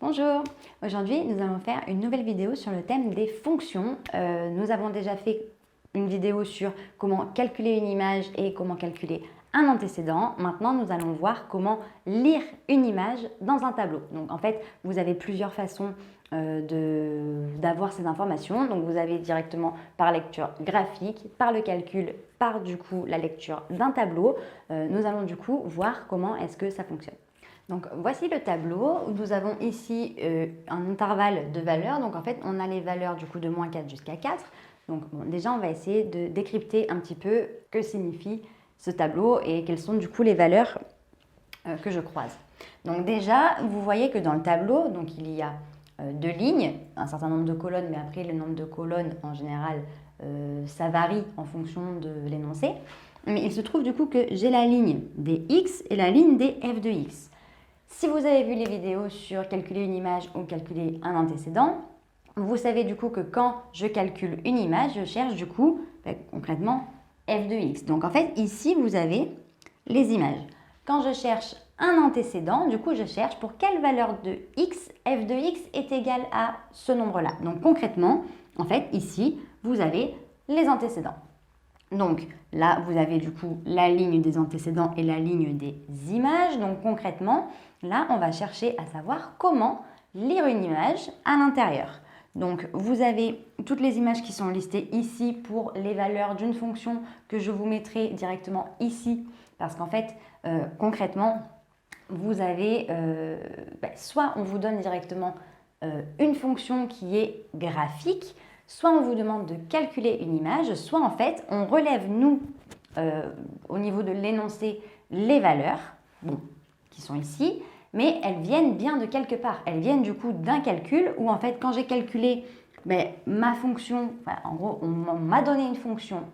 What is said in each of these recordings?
Bonjour, aujourd'hui nous allons faire une nouvelle vidéo sur le thème des fonctions. Nous avons déjà fait une vidéo sur comment calculer une image et comment calculer un antécédent. Maintenant nous allons voir comment lire une image dans un tableau. Donc en fait vous avez plusieurs façons d'avoir ces informations. Donc vous avez directement par lecture graphique, par le calcul, par du coup la lecture d'un tableau. Nous allons du coup voir comment est-ce que ça fonctionne. Donc voici le tableau où nous avons ici un intervalle de valeurs. Donc en fait on a les valeurs du coup de moins 4 jusqu'à 4. Donc bon, déjà on va essayer de décrypter un petit peu que signifie ce tableau et quelles sont du coup les valeurs que je croise. Donc déjà vous voyez que dans le tableau donc il y a deux lignes, un certain nombre de colonnes, mais après le nombre de colonnes en général ça varie en fonction de l'énoncé. Mais il se trouve du coup que j'ai la ligne des x et la ligne des f de x. Si vous avez vu les vidéos sur calculer une image ou calculer un antécédent, vous savez du coup que quand je calcule une image, je cherche du coup concrètement f de x. Donc en fait ici vous avez les images. Quand je cherche un antécédent, du coup je cherche pour quelle valeur de x, f de x est égale à ce nombre-là. Donc concrètement, en fait ici vous avez les antécédents. Donc là, vous avez du coup la ligne des antécédents et la ligne des images. Donc concrètement, là, on va chercher à savoir comment lire une image à l'intérieur. Donc vous avez toutes les images qui sont listées ici pour les valeurs d'une fonction que je vous mettrai directement ici. Parce qu'en fait, concrètement, vous avez, soit on vous donne directement une fonction qui est graphique, soit on vous demande de calculer une image, soit en fait on relève nous au niveau de l'énoncé les valeurs qui sont ici, mais elles viennent bien de quelque part. Elles viennent du coup d'un calcul où en fait quand j'ai calculé ma fonction, en gros on m'a donné une fonction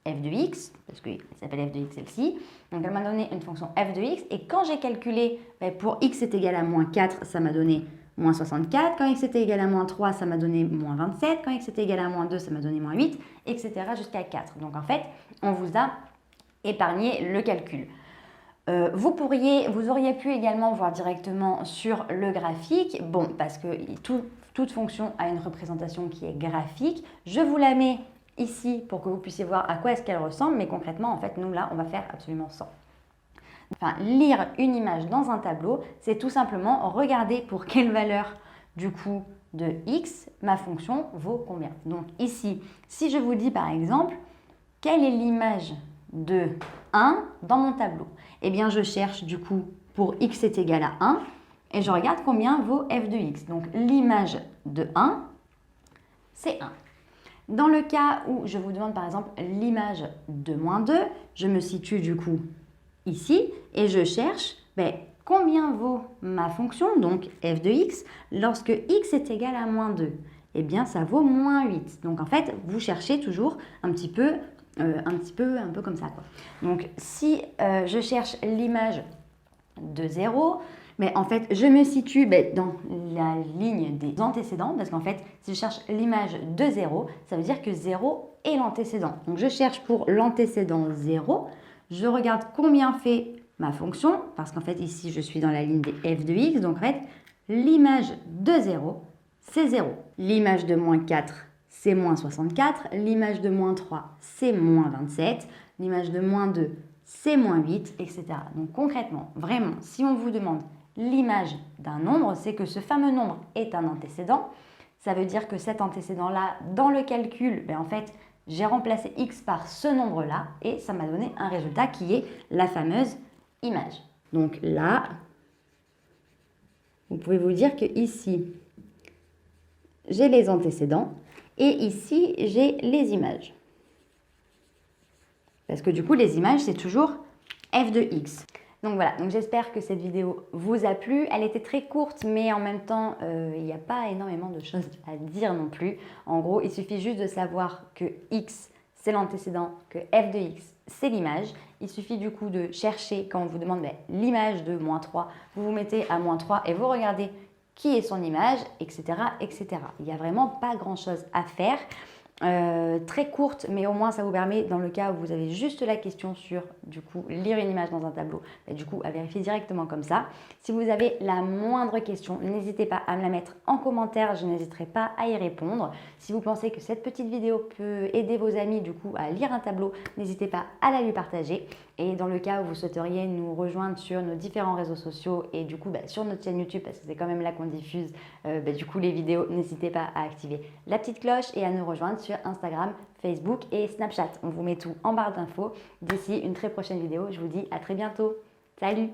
f de x, parce qu'elle s'appelle f de x celle-ci, donc elle m'a donné une fonction f de x et quand j'ai calculé pour x est égal à moins 4, ça m'a donné moins 64, quand x était égal à moins 3, ça m'a donné moins 27, quand x était égal à moins 2, ça m'a donné moins 8, etc. jusqu'à 4. Donc en fait, on vous a épargné le calcul. Vous auriez pu également voir directement sur le graphique, parce que toute fonction a une représentation qui est graphique. Je vous la mets ici pour que vous puissiez voir à quoi est-ce qu'elle ressemble, mais concrètement, en fait, nous là, on va faire absolument sans. Enfin, lire une image dans un tableau, c'est tout simplement regarder pour quelle valeur du coup de x ma fonction vaut combien. Donc ici, si je vous dis par exemple, quelle est l'image de 1 dans mon tableau? Eh bien, je cherche du coup pour x est égal à 1 et je regarde combien vaut f de x. Donc l'image de 1, c'est 1. Dans le cas où je vous demande par exemple l'image de moins 2, je me situe du coup ici et je cherche combien vaut ma fonction, donc f de x, lorsque x est égal à moins 2. Eh bien, ça vaut moins 8. Donc, en fait, vous cherchez toujours un peu comme ça, quoi. Donc, si je cherche l'image de 0, mais en fait, je me situe dans la ligne des antécédents, parce qu'en fait, si je cherche l'image de 0, ça veut dire que 0 est l'antécédent. Donc, je cherche pour l'antécédent 0, je regarde combien fait ma fonction, parce qu'en fait, ici, je suis dans la ligne des f de x, donc en fait, l'image de 0, c'est 0. L'image de moins 4, c'est moins 64. L'image de moins 3, c'est moins 27. L'image de moins 2, c'est moins 8, etc. Donc concrètement, vraiment, si on vous demande l'image d'un nombre, c'est que ce fameux nombre est un antécédent. Ça veut dire que cet antécédent-là, dans le calcul, en fait, j'ai remplacé x par ce nombre-là et ça m'a donné un résultat qui est la fameuse image. Donc là, vous pouvez vous dire que ici, j'ai les antécédents et ici, j'ai les images. Parce que du coup, les images, c'est toujours f de x. Donc voilà, donc j'espère que cette vidéo vous a plu. Elle était très courte, mais en même temps, il n'y a pas énormément de choses à dire non plus. En gros, il suffit juste de savoir que x, c'est l'antécédent, que f de x, c'est l'image. Il suffit du coup de chercher, quand on vous demande l'image de moins 3, vous vous mettez à moins 3 et vous regardez qui est son image, etc., etc. Il n'y a vraiment pas grand-chose à faire. très courte, mais au moins ça vous permet, dans le cas où vous avez juste la question sur du coup lire une image dans un tableau, du coup à vérifier directement comme ça. Si vous avez la moindre question, n'hésitez pas à me la mettre en commentaire, je n'hésiterai pas à y répondre. Si vous pensez que cette petite vidéo peut aider vos amis du coup à lire un tableau, n'hésitez pas à la lui partager. Et dans le cas où vous souhaiteriez nous rejoindre sur nos différents réseaux sociaux et du coup sur notre chaîne YouTube, parce que c'est quand même là qu'on diffuse du coup les vidéos, n'hésitez pas à activer la petite cloche et à nous rejoindre sur Instagram, Facebook et Snapchat. On vous met tout en barre d'infos. D'ici une très prochaine vidéo, je vous dis à très bientôt. Salut!